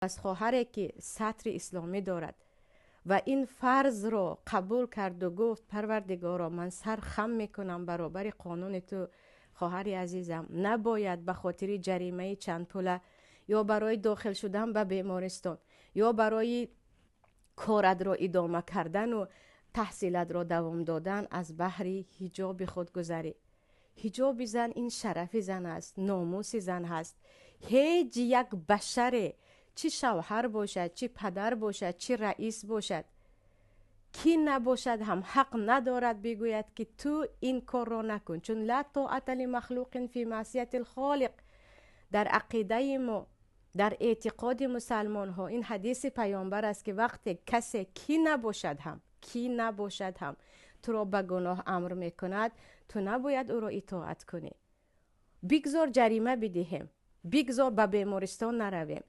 از خواهری که سطر اسلامی دارد و این فرض رو قبول کرد و گفت پروردگارا من سر خم میکنم برابر قانون تو، خواهری عزیزم نباید به خاطر جریمه چند پوله یا برای داخل شدن به بیمارستان یا برای کارت را ادامه کردن و تحصیلت را دوام دادن از بحر حجاب خود گذری. حجاب زن این شرف زن است، ناموس زن هست. هیچ یک بشر، چی شوهر باشد، چی پدر باشد، چی رئیس باشد، کی نباشد هم حق ندارد بگوید که تو این کار را نکن، چون لا طاعت لمخلوق فی معصیت الخالق. در عقیده ما، در اعتقاد مسلمان ها این حدیث پیامبر است که وقتی کسی کی نباشد هم تو را به گناه امر میکند، تو نباید او را اطاعت کنی. بگذار جریمه بدهیم، بگذار به بیمارستان نرویم،